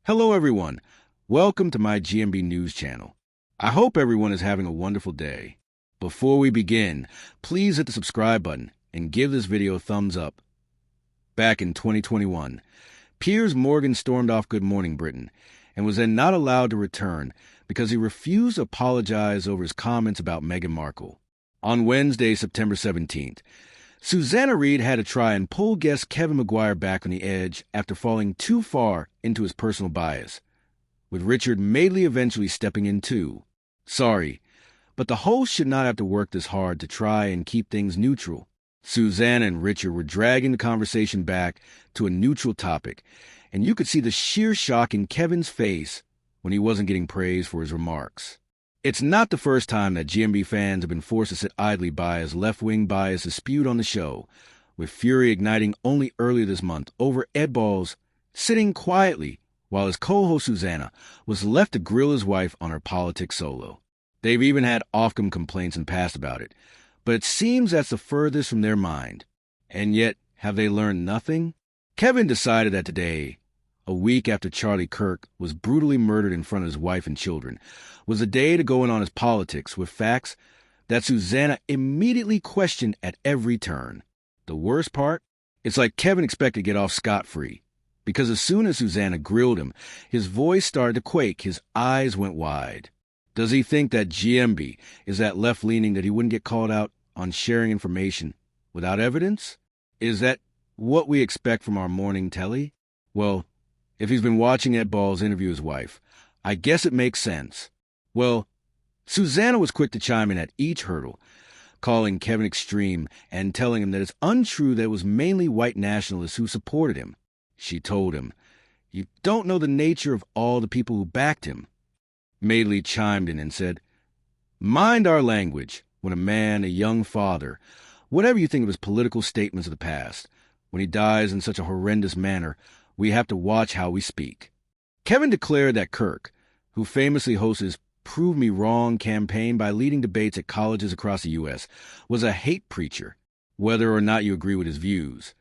Hello everyone, welcome to my GMB news channel. I hope everyone is having a wonderful day. Before we begin, please hit the subscribe button and give this video a thumbs up. Back in 2021, Piers Morgan stormed off Good Morning Britain and was then not allowed to return because he refused to apologize over his comments about Meghan Markle. On Wednesday, September 17th, Susanna Reid had to try and pull guest Kevin Maguire back on the edge after falling too far into his personal bias, with Richard Madeley eventually stepping in too. Sorry, but the host should not have to work this hard to try and keep things neutral. Susanna and Richard were dragging the conversation back to a neutral topic, and you could see the sheer shock in Kevin's face when he wasn't getting praise for his remarks. It's not the first time that GMB fans have been forced to sit idly by as left-wing bias is spewed on the show, with fury igniting only earlier this month over Ed Balls sitting quietly while his co-host Susanna was left to grill his wife on her politics solo. They've even had Ofcom complaints in the past about it, but it seems that's the furthest from their mind. And yet, have they learned nothing? Kevin decided that today, a week after Charlie Kirk was brutally murdered in front of his wife and children, was a day to go in on his politics with facts that Susanna immediately questioned at every turn. The worst part? It's like Kevin expected to get off scot-free, because as soon as Susanna grilled him, his voice started to quake, his eyes went wide. Does he think that GMB is that left-leaning that he wouldn't get called out on sharing information without evidence? Is that what we expect from our morning telly? Well, if he's been watching Ed Balls interview his wife, I guess it makes sense. Well, Susanna was quick to chime in at each hurdle, calling Kevin extreme and telling him that it's untrue that it was mainly white nationalists who supported him. She told him, "You don't know the nature of all the people who backed him." Madeley chimed in and said, "Mind our language when a man, a young father, whatever you think of his political statements of the past, when he dies in such a horrendous manner, we have to watch how we speak." Kevin declared that Kirk, who famously hosts his Prove Me Wrong campaign by leading debates at colleges across the U.S., was a hate preacher, whether or not you agree with his views.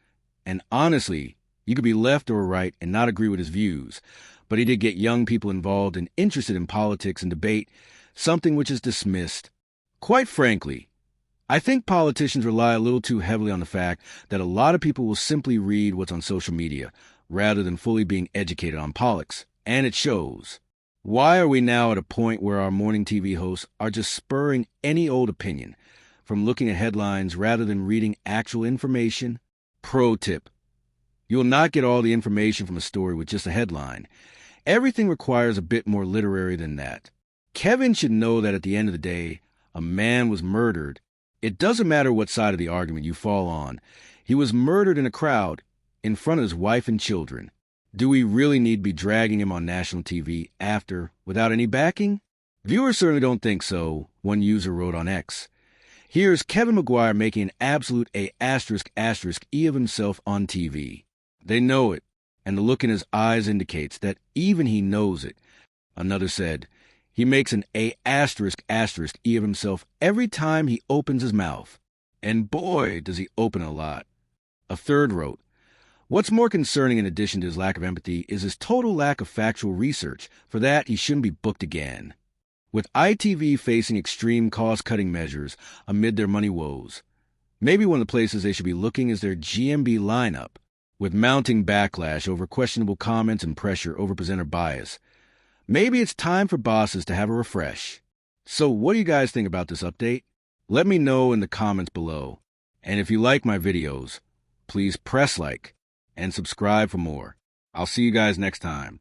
And honestly, you could be left or right and not agree with his views, but he did get young people involved and interested in politics and debate, something which is dismissed. Quite frankly, I think politicians rely a little too heavily on the fact that a lot of people will simply read what's on social media, rather than fully being educated on politics, and it shows. Why are we now at a point where our morning TV hosts are just spurring any old opinion, from looking at headlines rather than reading actual information? Pro tip: you'll not get all the information from a story with just a headline. Everything requires a bit more literary than that. Kevin should know that at the end of the day, a man was murdered. It doesn't matter what side of the argument you fall on. He was murdered in a crowd, in front of his wife and children. Do we really need to be dragging him on national TV after, without any backing? Viewers certainly don't think so, one user wrote on X. Here's Kevin Maguire making an absolute **E of himself on TV. They know it, and the look in his eyes indicates that even he knows it. Another said, he makes an **E of himself every time he opens his mouth. And boy, does he open a lot. A third wrote, what's more concerning in addition to his lack of empathy is his total lack of factual research. For that, he shouldn't be booked again. With ITV facing extreme cost-cutting measures amid their money woes, maybe one of the places they should be looking is their GMB lineup. With mounting backlash over questionable comments and pressure over presenter bias, maybe it's time for bosses to have a refresh. So what do you guys think about this update? Let me know in the comments below. And if you like my videos, please press like and subscribe for more. I'll see you guys next time.